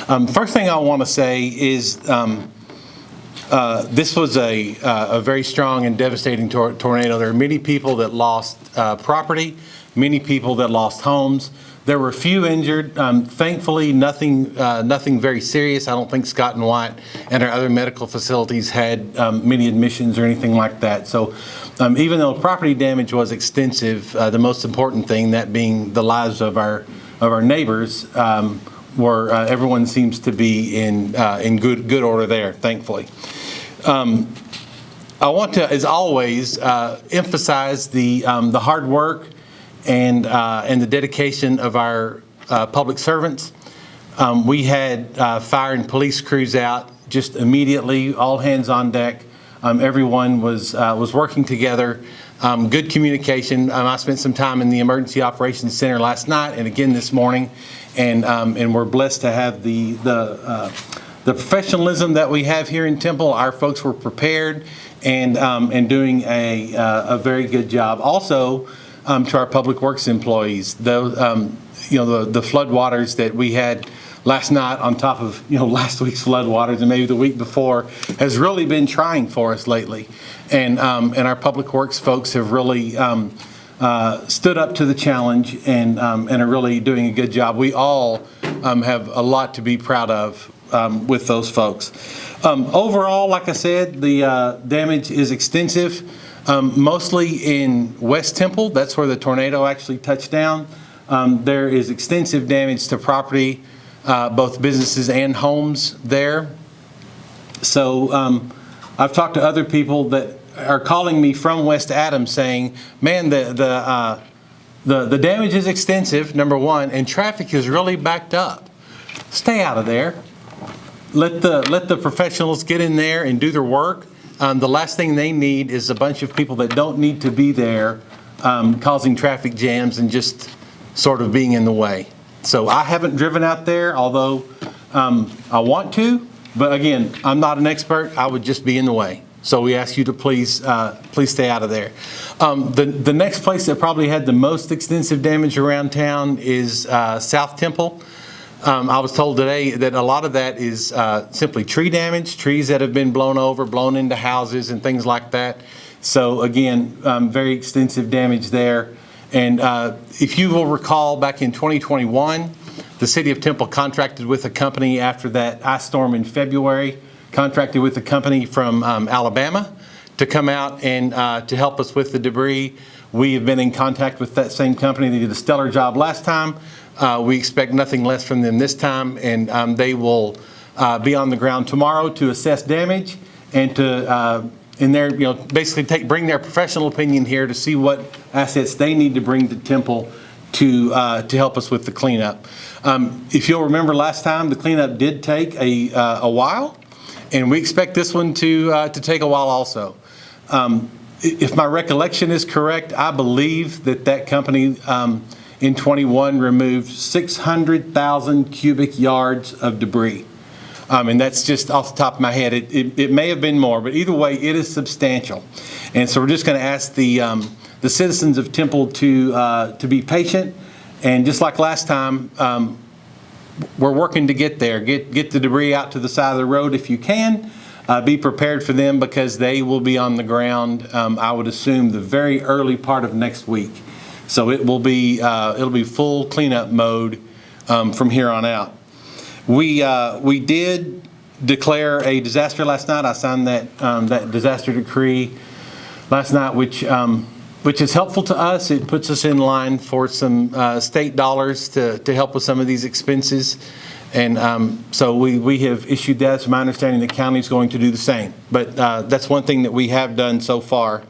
First thing I want to say is this was a very strong and devastating tornado. There are many people that lost property, many people that lost homes. There were a few injured. Thankfully, nothing very serious. I don't think Scott and White and our other medical facilities had many admissions or anything like that. So even though property damage was extensive, the most important thing, that being the lives of our neighbors, were everyone seems to be in good order there, thankfully. I want to, as always, emphasize the hard work and the dedication of our public servants. We had fire and police crews out just immediately, all hands on deck. Everyone was working together. Good communication. I spent some time in the Emergency Operations Center last night and again this morning, and we're blessed to have the professionalism that we have here in Temple. Our folks were prepared and doing a very good job. Also, to our public works employees, the flood waters that we had last night on top of last week's flood waters and maybe the week before has really been trying for us lately, and our public works folks have really stood up to the challenge and are really doing a good job. We all have a lot to be proud of with those folks. Overall, like I said, the damage is extensive. Mostly in West Temple. That's where the tornado actually touched down. There is extensive damage to property, both businesses and homes there. So I've talked to other people that are calling me from West Adams saying, man, the damage is extensive, number one, and traffic is really backed up. Stay out of there. Let the professionals get in there and do their work. The last thing they need is a bunch of people that don't need to be there causing traffic jams and just sort of being in the way. So I haven't driven out there, although I want to, but again, I'm not an expert. I would just be in the way. So we ask you to please stay out of there. The next place that probably had the most extensive damage around town is South Temple. I was told today that a lot of that is simply tree damage, trees that have been blown over, blown into houses and things like that. So again, very extensive damage there. And if you will recall, back in 2021, the City of Temple contracted with a company after that ice storm in February, contracted with a company from Alabama to come out and to help us with the debris. We have been in contact with that same company. They did a stellar job last time. We expect nothing less from them this time, and they will be on the ground tomorrow to assess damage and to, basically bring their professional opinion here to see what assets they need to bring to Temple to help us with the cleanup. If you'll remember last time, the cleanup did take a while, and we expect this one to take a while also. If my recollection is correct, I believe that company in 21 removed 600,000 cubic yards of debris. And that's just off the top of my head. It may have been more, but either way, it is substantial. And so we're just going to ask the citizens of Temple to be patient. And just like last time, we're working to get there. Get the debris out to the side of the road if you can. Be prepared for them because they will be on the ground, I would assume, the very early part of next week. So it'll be full cleanup mode from here on out. We did declare a disaster last night. I signed that disaster decree last night, which is helpful to us. It puts us in line for some state dollars to help with some of these expenses. And so we have issued that. It's my understanding the county is going to do the same. But that's one thing that we have done so far.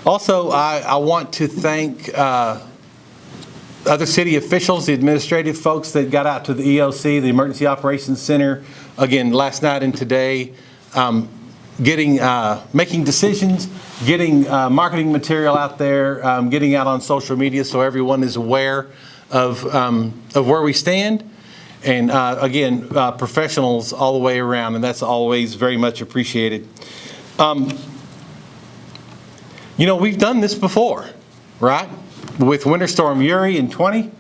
Also, I want to thank other city officials, the administrative folks that got out to the EOC, the Emergency Operations Center, again, last night and today, making decisions, getting marketing material out there, getting out on social media so everyone is aware of where we stand. And again, professionals all the way around, and that's always very much appreciated. We've done this before, right? With Winter Storm Uri in 20.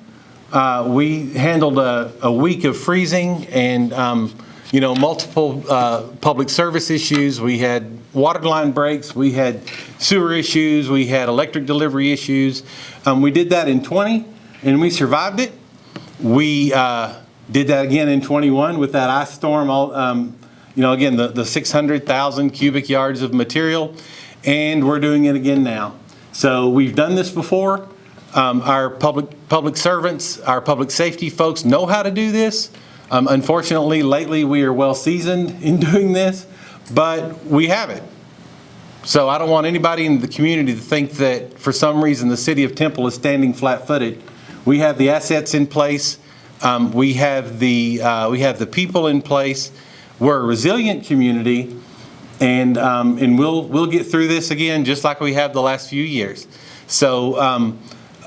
we handled a week of freezing and, multiple public service issues. We had water line breaks, we had sewer issues, we had electric delivery issues. We did that in 20 and we survived it. We did that again in 21 with that ice storm, again, the 600,000 cubic yards of material, and we're doing it again now. So we've done this before. Our public servants, our public safety folks know how to do this. Unfortunately, lately we are well seasoned in doing this, but we have it. So I don't want anybody in the community to think that for some reason the city of Temple is standing flat-footed. We have the assets in place. We have the people in place. We're a resilient community, and we'll get through this again just like we have the last few years. So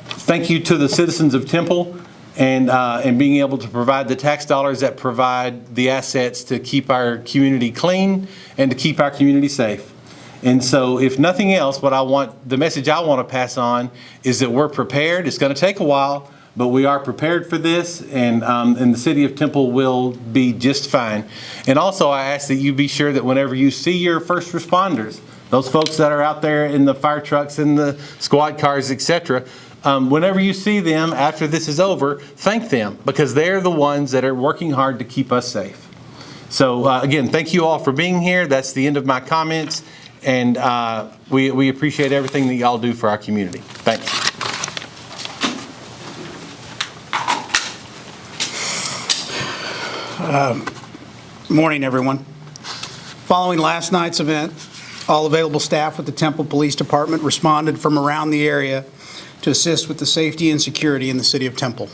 thank you to the citizens of Temple and being able to provide the tax dollars that provide the assets to keep our community clean and to keep our community safe. And so if nothing else, the message I want to pass on is that we're prepared. It's going to take a while, but we are prepared for this, and the city of Temple will be just fine. And also I ask that you be sure that whenever you see your first responders, those folks that are out there in the fire trucks and the squad cars, etc., whenever you see them after this is over, thank them, because they're the ones that are working hard to keep us safe. So again, thank you all for being here. That's the end of my comments, and we appreciate everything that y'all do for our community. Thanks. Morning, everyone. Following last night's event, all available staff with the Temple Police Department responded from around the area to assist with the safety and security in the city of Temple.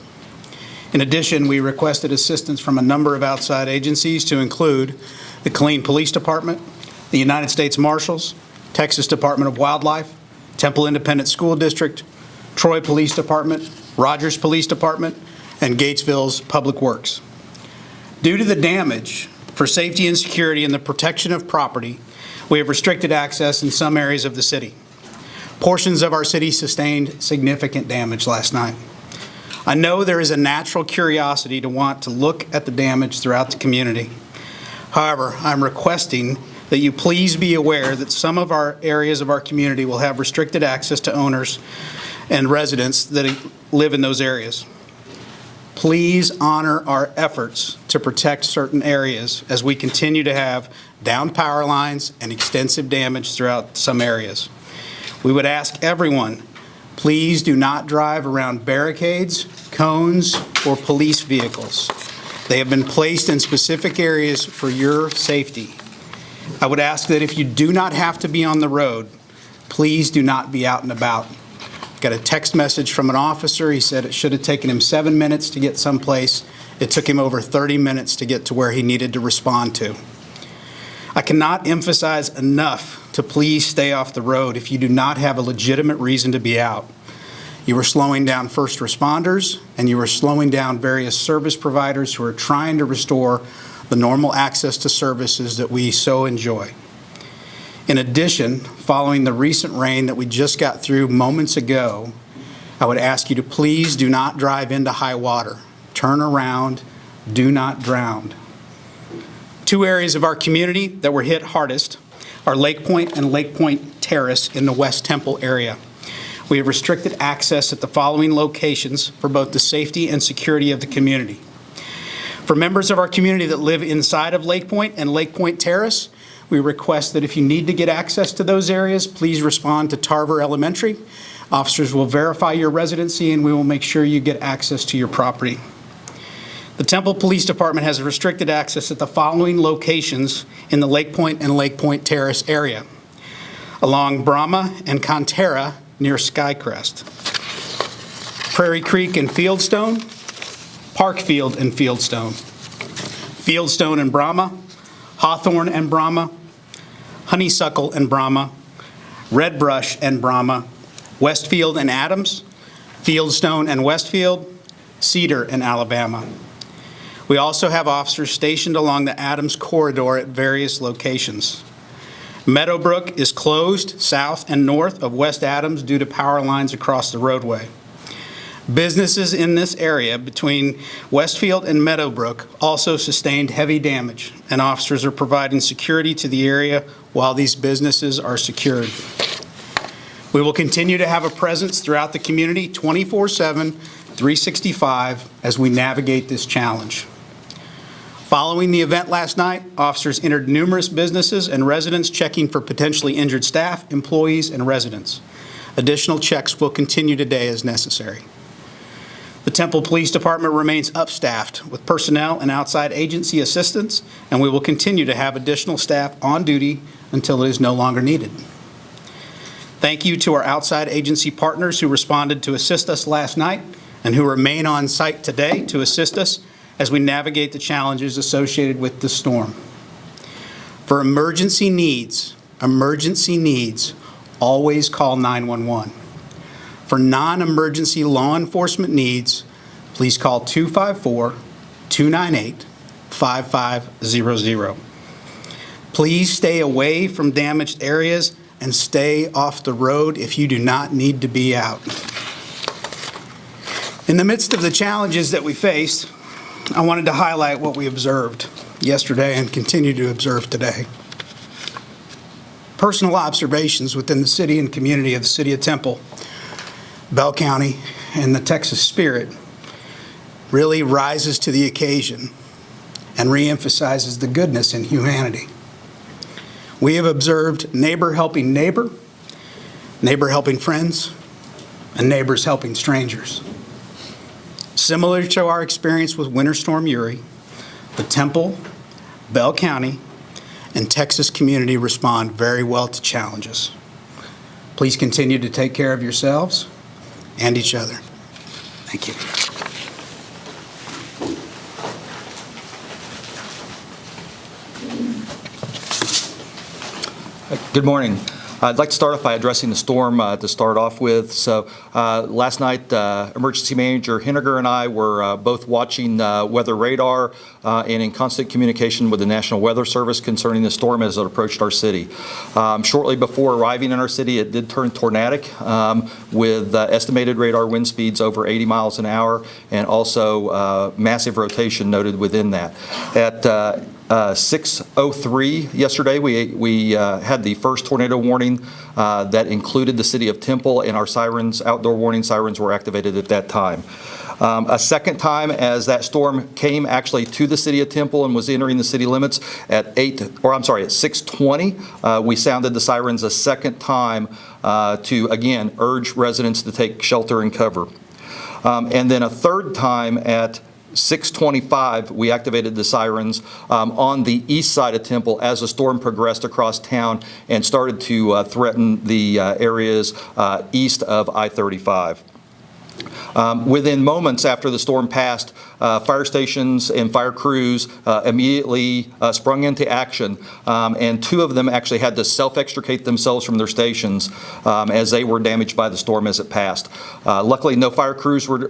In addition, we requested assistance from a number of outside agencies to include the Killeen Police Department, the United States Marshals, Texas Department of Wildlife, Temple Independent School District, Troy Police Department, Rogers Police Department, and Gatesville's Public Works. Due to the damage for safety and security and the protection of property, we have restricted access in some areas of the city. Portions of our city sustained significant damage last night. I know there is a natural curiosity to want to look at the damage throughout the community. However, I'm requesting that you please be aware that some of our areas of our community will have restricted access to owners and residents that live in those areas. Please honor our efforts to protect certain areas as we continue to have down power lines and extensive damage throughout some areas. We would ask everyone, please do not drive around barricades, cones, or police vehicles. They have been placed in specific areas for your safety. I would ask that if you do not have to be on the road, please do not be out and about. Got a text message from an officer. He said it should have taken him 7 minutes to get someplace. It took him over 30 minutes to get to where he needed to respond to. I cannot emphasize enough to please stay off the road if you do not have a legitimate reason to be out. You are slowing down first responders, and you are slowing down various service providers who are trying to restore the normal access to services that we so enjoy. In addition, following the recent rain that we just got through moments ago, I would ask you to please do not drive into high water. Turn around, do not drown. Two areas of our community that were hit hardest are Lake Point and Lake Point Terrace in the West Temple area. We have restricted access at the following locations for both the safety and security of the community. For members of our community that live inside of Lake Point and Lake Point Terrace, we request that if you need to get access to those areas, please respond to Tarver Elementary. Officers will verify your residency and we will make sure you get access to your property. The Temple Police Department has restricted access at the following locations in the Lake Point and Lake Point Terrace area: along Brahma and Contera near Skycrest, Prairie Creek and Fieldstone, Parkfield and Fieldstone, Fieldstone and Brahma, Hawthorne and Brahma, Honeysuckle and Brahma, Red Brush and Brahma, Westfield and Adams, Fieldstone and Westfield, Cedar and Alabama. We also have officers stationed along the Adams corridor at various locations. Meadowbrook is closed south and north of West Adams due to power lines across the roadway. Businesses in this area between Westfield and Meadowbrook also sustained heavy damage, and officers are providing security to the area while these businesses are secured. We will continue to have a presence throughout the community 24/7, 365 as we navigate this challenge. Following the event last night, officers entered numerous businesses and residents checking for potentially injured staff, employees, and residents. Additional checks will continue today as necessary. The Temple Police Department remains upstaffed with personnel and outside agency assistance, and we will continue to have additional staff on duty until it is no longer needed. Thank you to our outside agency partners who responded to assist us last night and who remain on site today to assist us as we navigate the challenges associated with the storm. For emergency needs, always call 911. For non-emergency law enforcement needs, please call 254-298-5500. Please stay away from damaged areas and stay off the road if you do not need to be out. In the midst of the challenges that we faced, I wanted to highlight what we observed yesterday and continue to observe today. Personal observations within the city and community of the City of Temple, Bell County, and the Texas spirit really rises to the occasion and reemphasizes the goodness in humanity. We have observed neighbor helping neighbor, neighbor helping friends, and neighbors helping strangers. Similar to our experience with Winter Storm Uri, the Temple, Bell County, and Texas community respond very well to challenges. Please continue to take care of yourselves and each other. Thank you. Good morning. I'd like to start off by addressing the storm to start off with. So last night, Emergency Manager Henager and I were both watching weather radar and in constant communication with the National Weather Service concerning the storm as it approached our city. Shortly before arriving in our city, it did turn tornadic with estimated radar wind speeds over 80 miles an hour and also massive rotation noted within that. At 6:03 yesterday, we had the first tornado warning that included the city of Temple, and our sirens, outdoor warning sirens, were activated at that time. A second time, as that storm came actually to the city of Temple and was entering the city limits at 6:20, we sounded the sirens a second time to again urge residents to take shelter and cover. And then a third time at 6:25, we activated the sirens on the east side of Temple as the storm progressed across town and started to threaten the areas east of I-35. Within moments after the storm passed, fire stations and fire crews immediately sprung into action, and two of them actually had to self-extricate themselves from their stations as they were damaged by the storm as it passed. Luckily, no fire crews were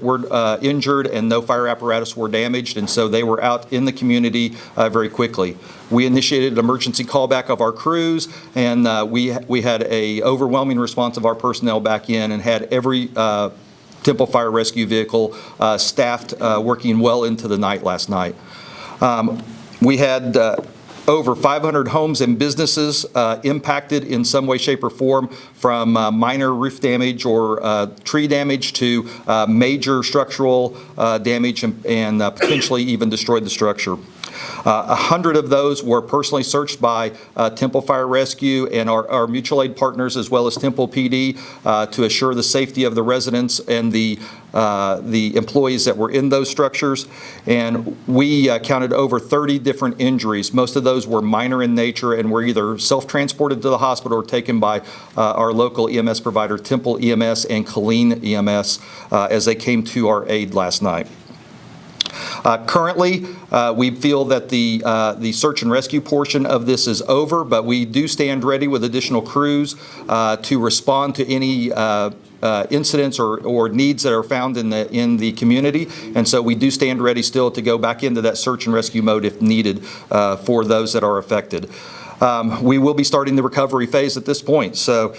injured and no fire apparatus were damaged, and so they were out in the community very quickly. We initiated an emergency callback of our crews, and we had an overwhelming response of our personnel back in and had every Temple Fire Rescue vehicle staffed working well into the night last night. We had over 500 homes and businesses impacted in some way, shape, or form, from minor roof damage or tree damage to major structural damage and potentially even destroyed the structure. 100 of those were personally searched by Temple Fire Rescue and our mutual aid partners, as well as Temple PD, to assure the safety of the residents and the employees that were in those structures. And we counted over 30 different injuries. Most of those were minor in nature and were either self-transported to the hospital or taken by our local EMS provider, Temple EMS and Killeen EMS, as they came to our aid last night. Currently, we feel that the search and rescue portion of this is over, but we do stand ready with additional crews to respond to any incidents or needs that are found in the community, and so we do stand ready still to go back into that search and rescue mode if needed for those that are affected. We will be starting the recovery phase at this point. So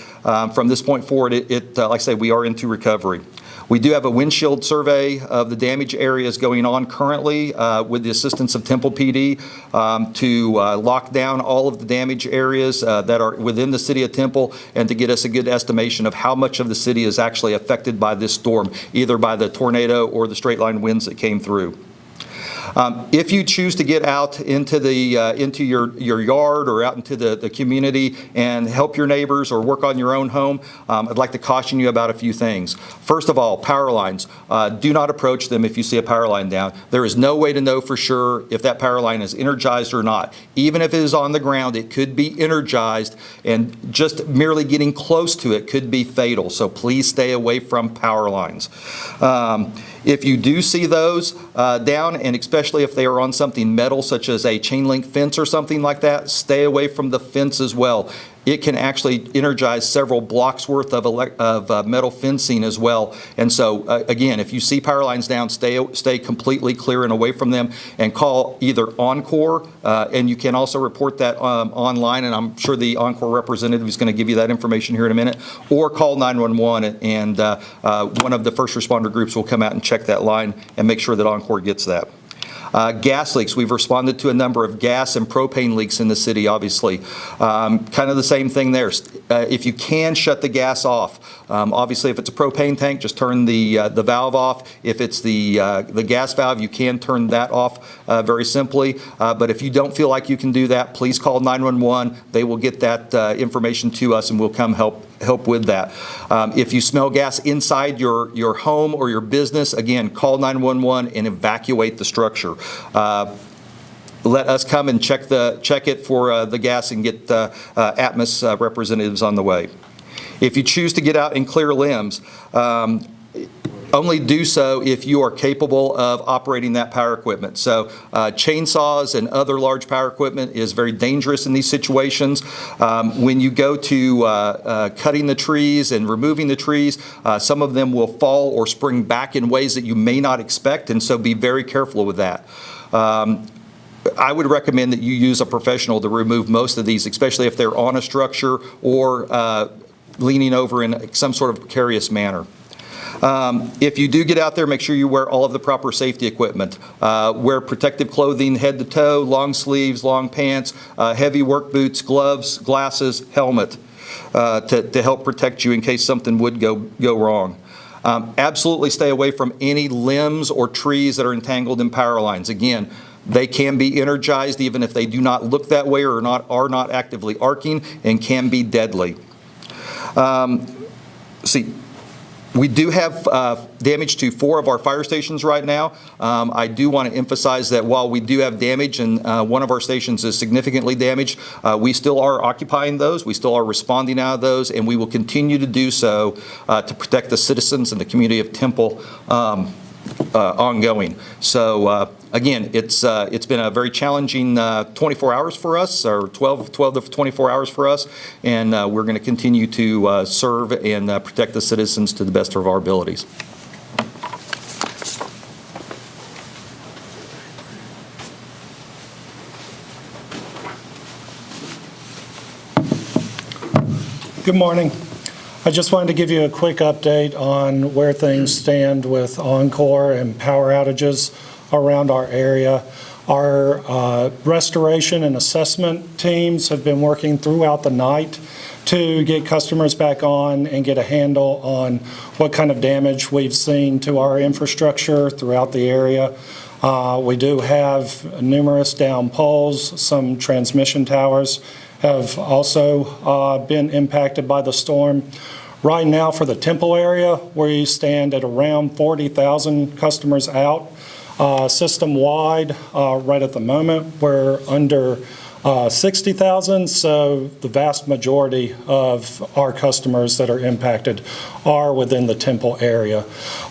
from this point forward, like I say, we are into recovery. We do have a windshield survey of the damage areas going on currently with the assistance of Temple PD to lock down all of the damage areas that are within the city of Temple and to get us a good estimation of how much of the city is actually affected by this storm, either by the tornado or the straight line winds that came through. If you choose to get out into your yard or out into the community and help your neighbors or work on your own home, I'd like to caution you about a few things. First of all, power lines. Do not approach them if you see a power line down. There is no way to know for sure if that power line is energized or not. Even if it is on the ground, it could be energized, and just merely getting close to it could be fatal. So please stay away from power lines. If you do see those down, and especially if they are on something metal such as a chain link fence or something like that, stay away from the fence as well. It can actually energize several blocks worth of metal fencing as well. And so again, if you see power lines down, stay completely clear and away from them, and call either ONCOR, and you can also report that online, and I'm sure the ONCOR representative is going to give you that information here in a minute, or call 911, and one of the first responder groups will come out and check that line and make sure that ONCOR gets that. Gas leaks. We've responded to a number of gas and propane leaks in the city, obviously. Kind of the same thing there. If you can, shut the gas off. Obviously, if it's a propane tank, just turn the valve off. If it's the gas valve, you can turn that off very simply. But if you don't feel like you can do that, please call 911. They will get that information to us, and we'll come help with that. If you smell gas inside your home or your business, again, call 911 and evacuate the structure. Let us come and check it for the gas and get Atmos representatives on the way. If you choose to get out and clear limbs, only do so if you are capable of operating that power equipment. So chainsaws and other large power equipment is very dangerous in these situations. When you go to cutting the trees and removing the trees, some of them will fall or spring back in ways that you may not expect, and so be very careful with that. I would recommend that you use a professional to remove most of these, especially if they're on a structure or leaning over in some sort of precarious manner. If you do get out there, make sure you wear all of the proper safety equipment. Wear protective clothing head to toe, long sleeves, long pants, heavy work boots, gloves, glasses, helmet to help protect you in case something would go wrong. Absolutely stay away from any limbs or trees that are entangled in power lines. Again, they can be energized even if they do not look that way or are not actively arcing, and can be deadly. We do have damage to 4 of our fire stations right now. I do want to emphasize that while we do have damage and one of our stations is significantly damaged, we still are occupying those, we still are responding out of those, and we will continue to do so to protect the citizens and the community of Temple ongoing. So again, it's been a very challenging 24 hours for us, or 12 to 24 hours for us, and we're going to continue to serve and protect the citizens to the best of our abilities. Good morning. I just wanted to give you a quick update on where things stand with ONCOR and power outages around our area. Our restoration and assessment teams have been working throughout the night to get customers back on and get a handle on what kind of damage we've seen to our infrastructure throughout the area. We do have numerous down poles. Some transmission towers have also been impacted by the storm. Right now for the Temple area, we stand at around 40,000 customers out. System-wide, right at the moment, we're under 60,000, so the vast majority of our customers that are impacted are within the Temple area.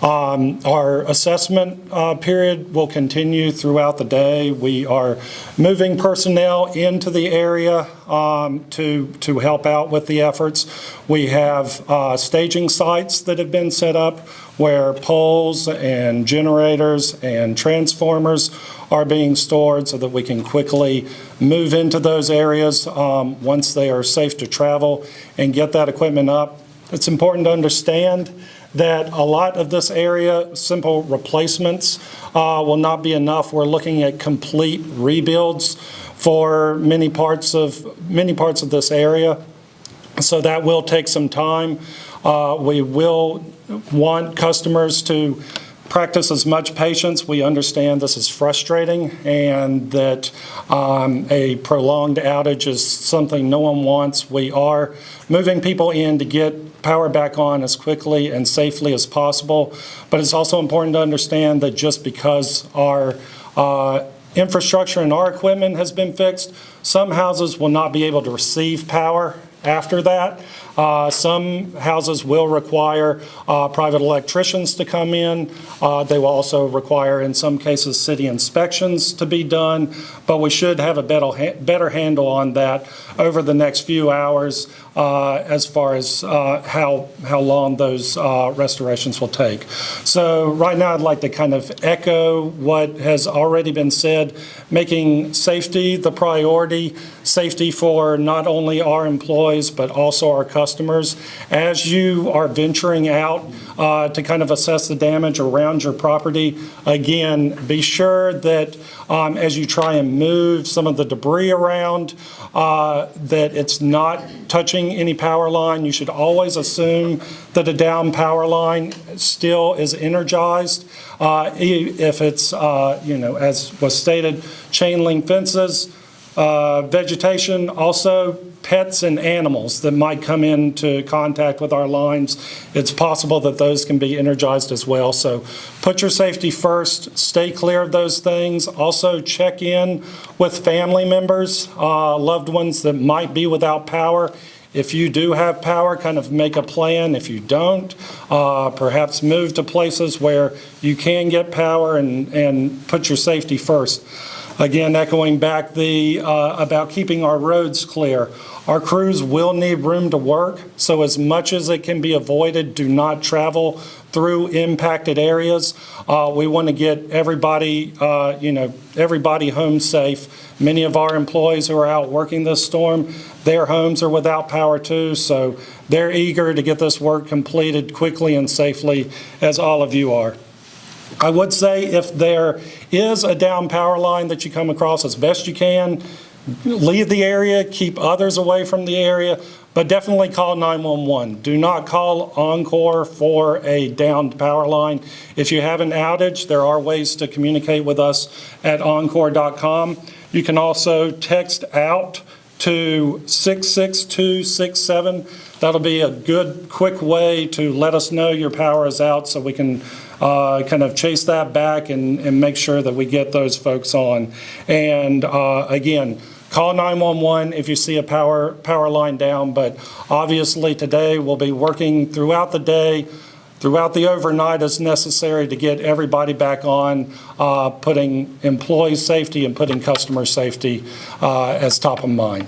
Our assessment period will continue throughout the day. We are moving personnel into the area to help out with the efforts. We have staging sites that have been set up where poles and generators and transformers are being stored so that we can quickly move into those areas once they are safe to travel and get that equipment up. It's important to understand that a lot of this area, simple replacements will not be enough. We're looking at complete rebuilds for many parts of this area. So that will take some time. We will want customers to practice as much patience. We understand this is frustrating and that a prolonged outage is something no one wants. We are moving people in to get power back on as quickly and safely as possible. But it's also important to understand that just because our infrastructure and our equipment has been fixed, some houses will not be able to receive power after that. Some houses will require private electricians to come in. They will also require, in some cases, city inspections to be done. But we should have a better handle on that over the next few hours as far as how long those restorations will take. So right now I'd like to kind of echo what has already been said, making safety the priority, safety for not only our employees but also our customers. As you are venturing out to kind of assess the damage around your property, again, be sure that as you try and move some of the debris around, that it's not touching any power line. You should always assume that a down power line still is energized. If it's, as was stated, chain link fences, vegetation, also pets and animals that might come into contact with our lines, it's possible that those can be energized as well. So put your safety first, stay clear of those things. Also check in with family members, loved ones that might be without power. If you do have power, kind of make a plan. If you don't, perhaps move to places where you can get power and put your safety first. Again, echoing back about keeping our roads clear. Our crews will need room to work, so as much as it can be avoided, do not travel through impacted areas. We want to get everybody, everybody home safe. Many of our employees who are out working this storm, their homes are without power too, so they're eager to get this work completed quickly and safely, as all of you are. I would say if there is a down power line that you come across, as best you can, leave the area, keep others away from the area, but definitely call 911. Do not call ONCOR for a downed power line. If you have an outage, there are ways to communicate with us at oncor.com. You can also text out to 66267. That'll be a good, quick way to let us know your power is out so we can kind of chase that back and make sure that we get those folks on. And again, call 911 if you see a power line down, but obviously today we'll be working throughout the day, throughout the overnight as necessary to get everybody back on, putting employee safety and putting customer safety as top of mind.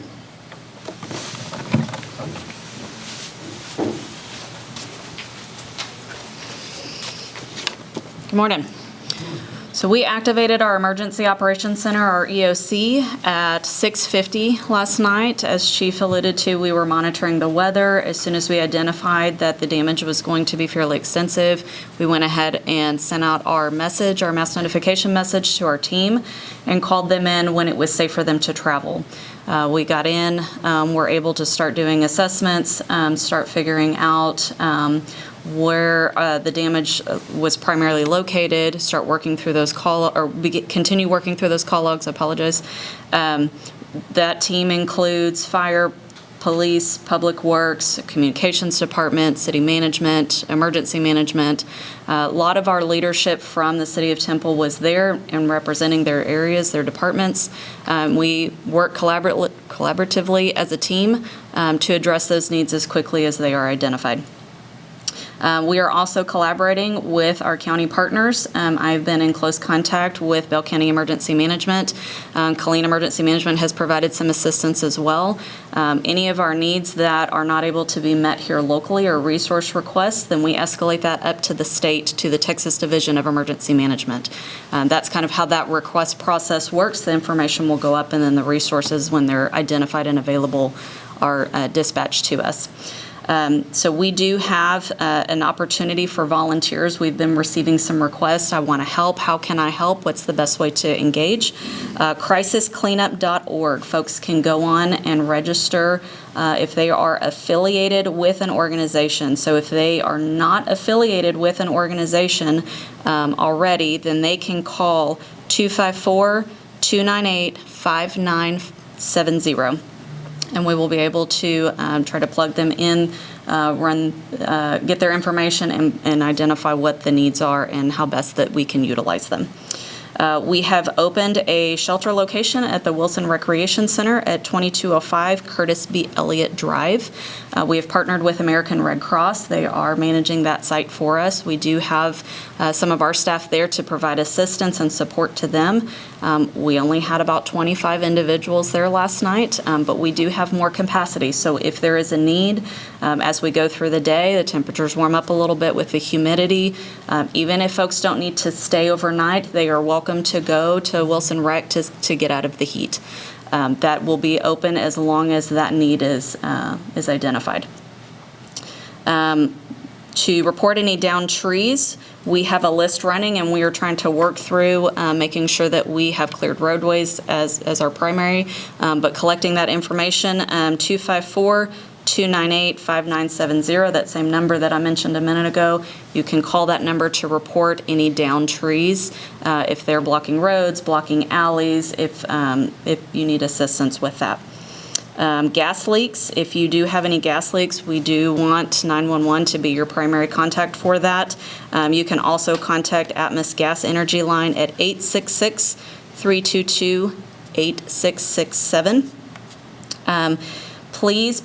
Good morning. So we activated our Emergency Operations Center, our EOC, at 6:50 last night. As Chief alluded to, we were monitoring the weather. As soon as we identified that the damage was going to be fairly extensive, we went ahead and sent out our message, our mass notification message to our team and called them in when it was safe for them to travel. We got in, were able to start doing assessments, start figuring out where the damage was primarily located, start working through those continue working through those call logs, I apologize. That team includes fire, police, public works, communications department, city management, emergency management. A lot of our leadership from the city of Temple was there and representing their areas, their departments. We work collaboratively as a team to address those needs as quickly as they are identified. We are also collaborating with our county partners. I've been in close contact with Bell County Emergency Management. Colleen Emergency Management has provided some assistance as well. Any of our needs that are not able to be met here locally or resource requests, then we escalate that up to the state, to the Texas Division of Emergency Management. That's kind of how that request process works. The information will go up, and then the resources, when they're identified and available, are dispatched to us. So we do have an opportunity for volunteers. We've been receiving some requests. I want to help. How can I help? What's the best way to engage? Crisiscleanup.org. Folks can go on and register if they are affiliated with an organization. So if they are not affiliated with an organization already, then they can call 254-298-5970. And we will be able to try to plug them in, get their information, and identify what the needs are and how best that we can utilize them. We have opened a shelter location at the Wilson Recreation Center at 2205 Curtis B. Elliott Drive. We have partnered with American Red Cross. They are managing that site for us. We do have some of our staff there to provide assistance and support to them. We only had about 25 individuals there last night, but we do have more capacity. So if there is a need, as we go through the day, the temperatures warm up a little bit with the humidity. Even if folks don't need to stay overnight, they are welcome to go to Wilson Rec to get out of the heat. That will be open as long as that need is identified. To report any downed trees, we have a list running, and we are trying to work through making sure that we have cleared roadways as our primary, but collecting that information. 254-298-5970, that same number that I mentioned a minute ago. You can call that number to report any downed trees, if they're blocking roads, blocking alleys, if you need assistance with that. Gas leaks, if you do have any gas leaks, we do want 911 to be your primary contact for that. You can also contact Atmos Gas Energy Line at 866-322-8667. Please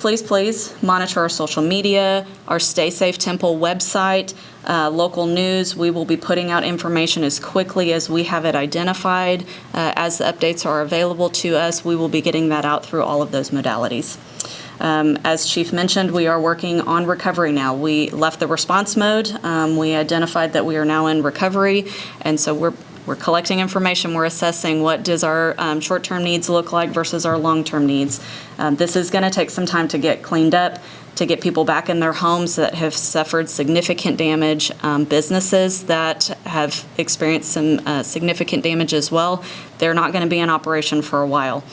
monitor our social media, our Stay Safe Temple website, local news. We will be putting out information as quickly as we have it identified. As the updates are available to us, we will be getting that out through all of those modalities. As Chief mentioned, we are working on recovery now. We left the response mode. We identified that we are now in recovery, and so we're collecting information. We're assessing what does our short-term needs look like versus our long-term needs. This is going to take some time to get cleaned up, to get people back in their homes that have suffered significant damage, businesses that have experienced some significant damage as well. They're not going to be in operation for a while.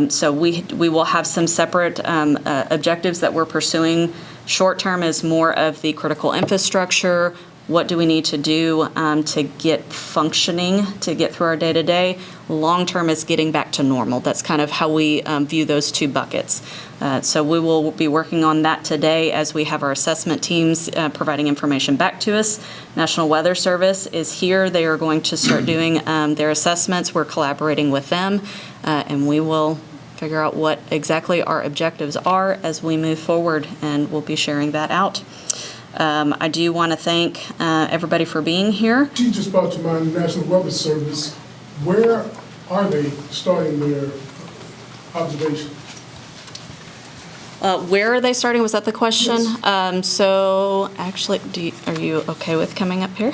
So we will have some separate objectives that we're pursuing. Short-term is more of the critical infrastructure. What do we need to do to get functioning, to get through our day-to-day? Long-term is getting back to normal. That's kind of how we view those two buckets. So we will be working on that today as we have our assessment teams providing information back to us. National Weather Service is here. They are going to start doing their assessments. We're collaborating with them, and we will figure out what exactly our objectives are as we move forward, and we'll be sharing that out. I do want to thank everybody for being here. Chief, just brought to mind National Weather Service. Where are they starting their observation? Where are they starting? Was that the question? Yes. So actually, are you okay with coming up here?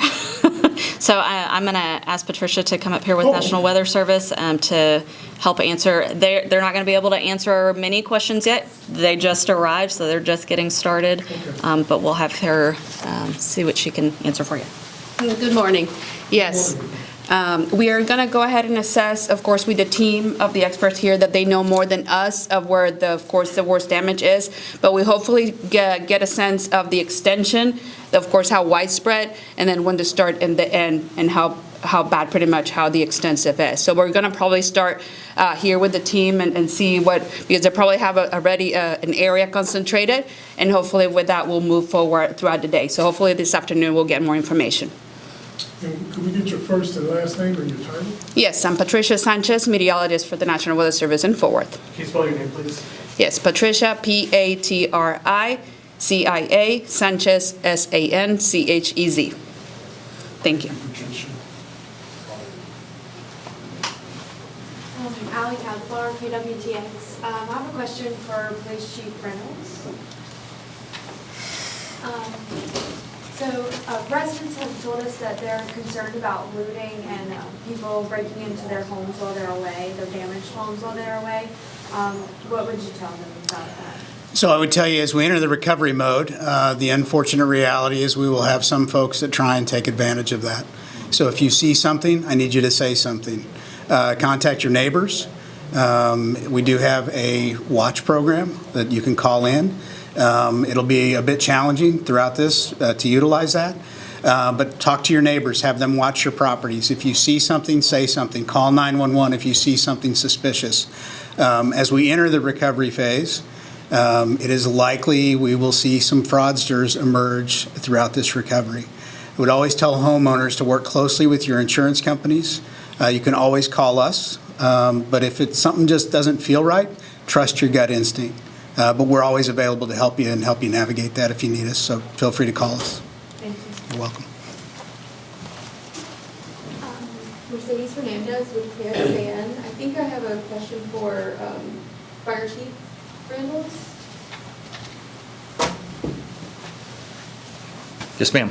So I'm going to ask Patricia to come up here with National Weather Service to help answer. They're not going to be able to answer many questions yet. They just arrived, so they're just getting started. Okay. But we'll have her see what she can answer for you. Good morning. Yes. Good morning. We are going to go ahead and assess, of course, with the team of the experts here, that they know more than us of where, of course, the worst damage is. But we hopefully get a sense of the extension, of course, how widespread, and then when to start and the end, and how bad, pretty much, how the extensive is. So we're going to probably start here with the team and see what, because they probably have already an area concentrated, and hopefully with that we'll move forward throughout the day. So hopefully this afternoon we'll get more information. And could we get your first and last name and your title? Yes, I'm Patricia Sanchez, meteorologist for the National Weather Service in Fort Worth. Can you spell your name, please? Yes, Patricia, Patricia, CIA Sanchez, Sanchez. Thank you. Allie Cadbar, KWTX. I have a question for Police Chief Reynolds. Residents have told us that they're concerned about looting and people breaking into their homes while they're away, their damaged homes while they're away. What would you tell them about that? So I would tell you, as we enter the recovery mode, the unfortunate reality is we will have some folks that try and take advantage of that. So if you see something, I need you to say something. Contact your neighbors. We do have a watch program that you can call in. It'll be a bit challenging throughout this to utilize that. But talk to your neighbors, have them watch your properties. If you see something, say something. Call 911 if you see something suspicious. As we enter the recovery phase, it is likely we will see some fraudsters emerge throughout this recovery. I would always tell homeowners to work closely with your insurance companies. You can always call us, but if it's something just doesn't feel right, trust your gut instinct. But we're always available to help you and help you navigate that if you need us, so feel free to call us. Thank you. You're welcome. Mercedes Hernandez with KSAN. I think I have a question for Fire Chief Randles. Yes, ma'am.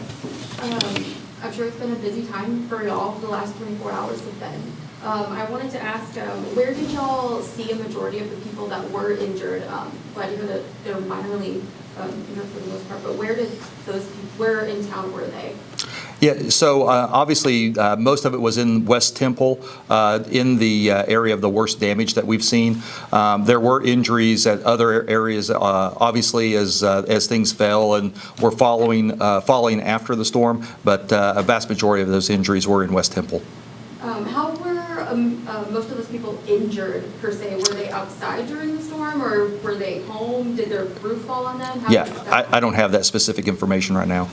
I'm sure it's been a busy time for y'all. The last 24 hours have been. I wanted to ask, where did y'all see a majority of the people that were injured? Glad to hear that they're minorly injured for the most part, but where in town were they? Yeah, so obviously, most of it was in West Temple, in the area of the worst damage that we've seen. There were injuries at other areas, obviously, as things fell and were falling after the storm, but a vast majority of those injuries were in West Temple. How were most of those people injured, per se? Were they outside during the storm, or were they home? Did their roof fall on them? I don't have that specific information right now.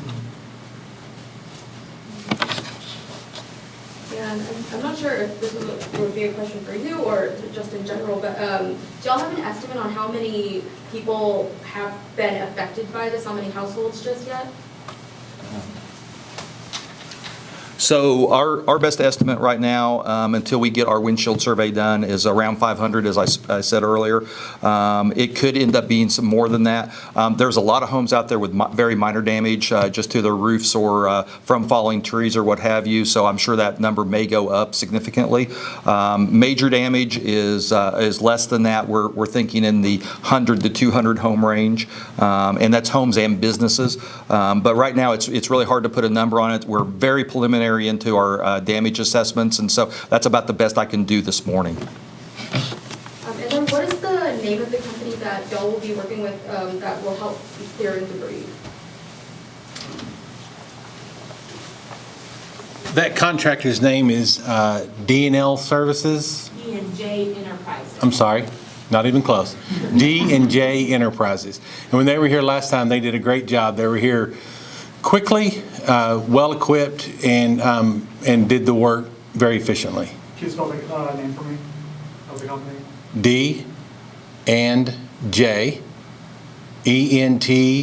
And I'm not sure if this would be a question for you or just in general, but do y'all have an estimate on how many people have been affected by this, how many households just yet? So our best estimate right now, until we get our windshield survey done, is around 500, as I said earlier. It could end up being some more than that. There's a lot of homes out there with very minor damage, just to their roofs or from falling trees or what have you. So I'm sure that number may go up significantly. Major damage is less than that. We're thinking in the 100 to 200 home range, and that's homes and businesses. But right now, it's really hard to put a number on it. We're very preliminary into our damage assessments, and so that's about the best I can do this morning. And then what is the name of the company that y'all will be working with that will help clear debris? That contractor's name is D&L Services. D&J Enterprises. I'm sorry, not even close. D&J Enterprises. And when they were here last time, they did a great job. They were here quickly, well-equipped, and did the work very efficiently. Can you spell the name for me of the company? D and J, ENTERPRISES,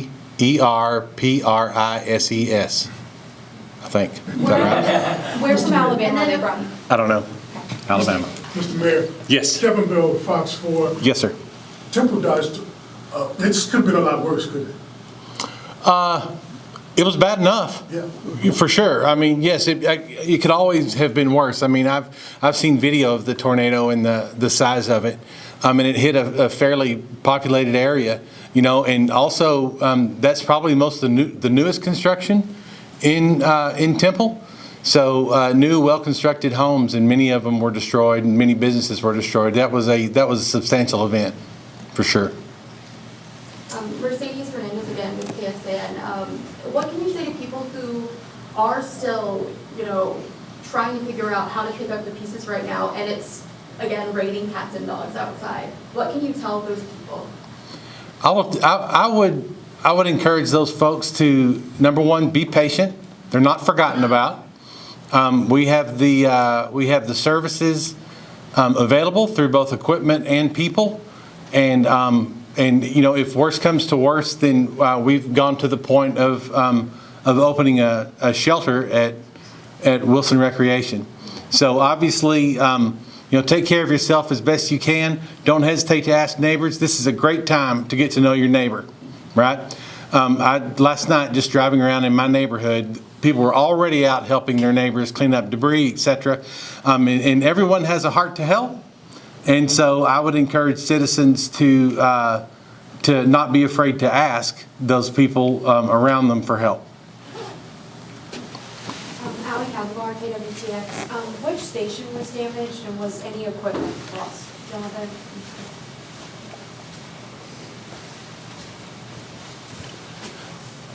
I think. Is that right? Where's from Alabama are they from? I don't know. Alabama. Mr. Mayor? Yes. Kevin Bell, Fox 4. Yes, sir. Temple Dodge, this could have been a lot worse, couldn't it? It was bad enough. Yeah. For sure. I mean, yes, it could always have been worse. I mean, I've seen video of the tornado and the size of it, and it hit a fairly populated area, and also that's probably most of the newest construction in Temple. So new, well-constructed homes, and many of them were destroyed, and many businesses were destroyed. That was a substantial event, for sure. Mercedes Hernandez again with KSAN. What can you say to people who are still, trying to figure out how to pick up the pieces right now, and it's, again, raining cats and dogs outside? What can you tell those people? I would encourage those folks to, number one, be patient. They're not forgotten about. We have the services available through both equipment and people, and And, you know, if worse comes to worse, then we've gone to the point of opening a shelter at Wilson Recreation. So obviously, you know, take care of yourself as best you can. Don't hesitate to ask neighbors. This is a great time to get to know your neighbor, right? Last night, just driving around in my neighborhood, people were already out helping their neighbors clean up debris, et cetera. And everyone has a heart to help. And so I would encourage citizens to not be afraid to ask those people around them for help. Allie Calabar, KWTX. Which station was damaged and was any equipment lost? Jonathan?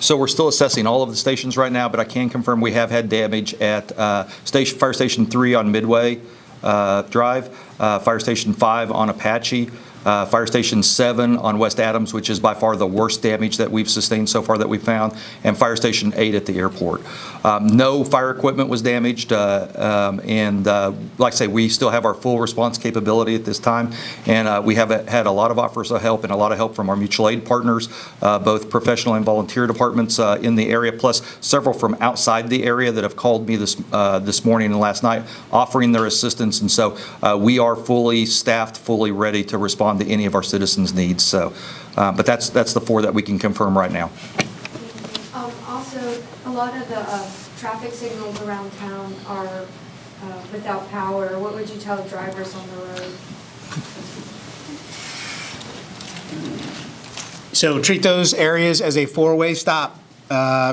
So we're still assessing all of the stations right now, but I can confirm we have had damage at Fire Station 3 on Midway Drive, Fire Station 5 on Apache, Fire Station 7 on West Adams, which is by far the worst damage that we've sustained so far that we found, and Fire Station 8 at the airport. No fire equipment was damaged, and like I say, we still have our full response capability at this time, and we have had a lot of offers of help and a lot of help from our mutual aid partners, both professional and volunteer departments in the area, plus several from outside the area that have called me this morning and last night offering their assistance, and so we are fully staffed, fully ready to respond to any of our citizens' needs. So, but that's the 4 that we can confirm right now. Also, a lot of the traffic signals around town are without power. What would you tell drivers on the road? So treat those areas as a 4-way stop.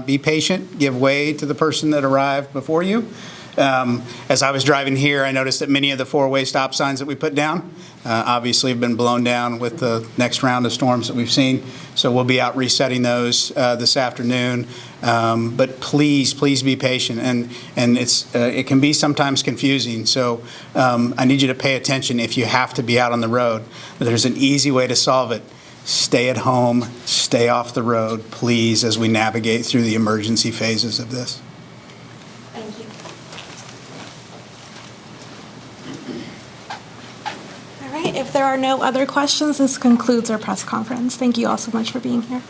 Be patient, give way to the person that arrived before you. As I was driving here, I noticed that many of the 4-way stop signs that we put down obviously have been blown down with the next round of storms that we've seen. So we'll be out resetting those this afternoon. But please be patient. And it can be sometimes confusing. So I need you to pay attention if you have to be out on the road. But there's an easy way to solve it. Stay at home, stay off the road, please, as we navigate through the emergency phases of this. Thank you. All right, if there are no other questions, this concludes our press conference. Thank you all so much for being here.